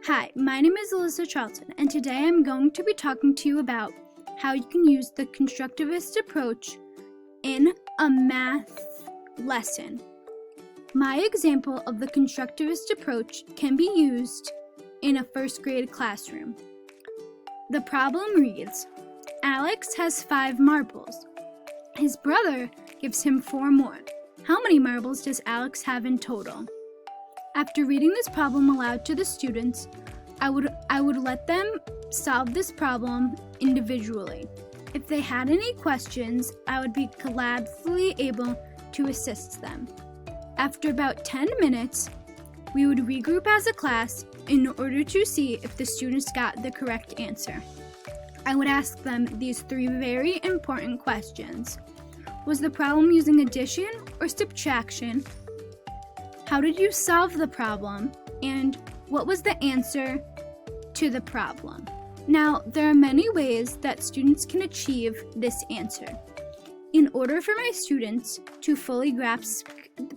Hi, my name is Alyssa Charlton, and today I'm going to be talking to you about how you can use the Constructivist approach in a math lesson. My example of the Constructivist approach can be used in a first grade classroom. The problem reads, Alex has 5 marbles. His brother gives him 4 more. How many marbles does Alex have in total? After reading this problem aloud to the students, I would let them solve this problem individually. If they had any questions, I would be gladly able to assist them. After about 10 minutes, we would regroup as a class in order to see if the students got the correct answer. I would ask them these 3 very important questions. Was the problem using addition or subtraction? How did you solve the problem? And what was the answer to the problem? Now, there are many ways that students can achieve this answer. In order for my students to fully grasp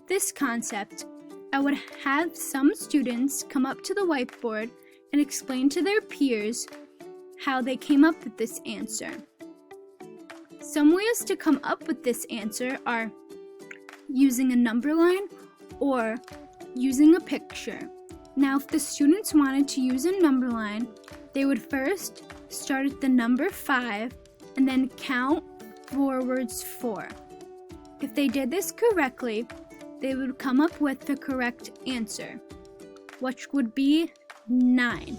this concept, I would have some students come up to the whiteboard and explain to their peers how they came up with this answer. Some ways to come up with this answer are using a number line or using a picture. Now, if the students wanted to use a number line, they would first start at the number 5 and then count forwards 4. If they did this correctly, they would come up with the correct answer, which would be 9.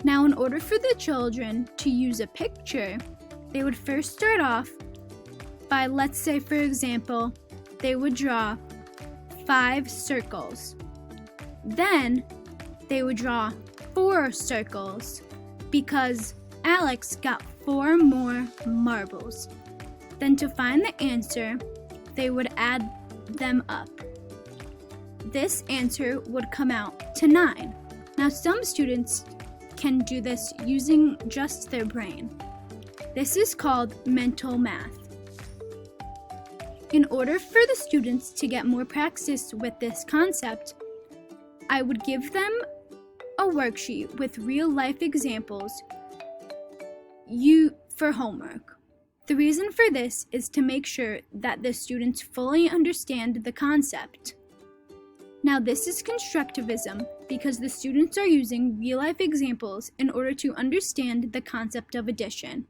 Now, in order for the children to use a picture, they would first start off by, let's say for example, they would draw 5 circles. Then they would draw 4 circles because Alex got 4 more marbles. Then to find the answer, they would add them up. This answer would come out to 9. Now, some students can do this using just their brain. This is called mental math. In order for the students to get more practice with this concept, I would give them a worksheet with real-life examples for homework. The reason for this is to make sure that the students fully understand the concept. Now, this is constructivism because the students are using real-life examples in order to understand the concept of addition.